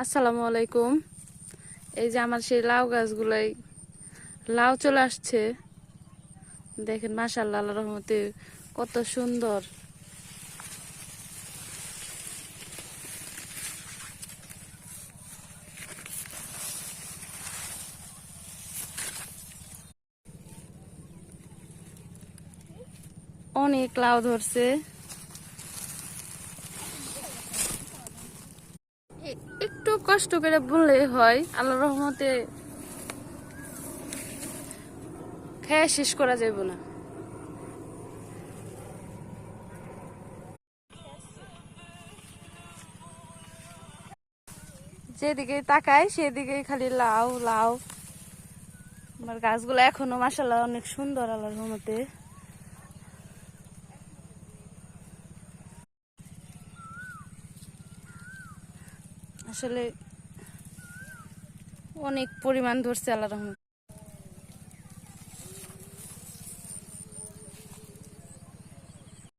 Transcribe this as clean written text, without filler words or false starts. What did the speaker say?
আসসালামু আলাইকুম। এই যে আমার সেই লাউ গাছগুলাই লাউ চলে আসছে। দেখেন মাশাআল্লাহ, আল্লাহর রহমতে কত সুন্দর। অনেক লাউ ধরছে। একটু কষ্ট করে বুনলে হয়, আল্লাহর রহমতে খেয়ে শেষ করা যাবে না। যেদিকে তাকাই সেদিকে খালি লাউ লাউ। আমার গাছগুলো এখনো মাশাআল্লাহ অনেক সুন্দর আল্লাহর রহমতে। আসলে অনেক পরিমাণ ধরছে আল্লাহর রহমতে।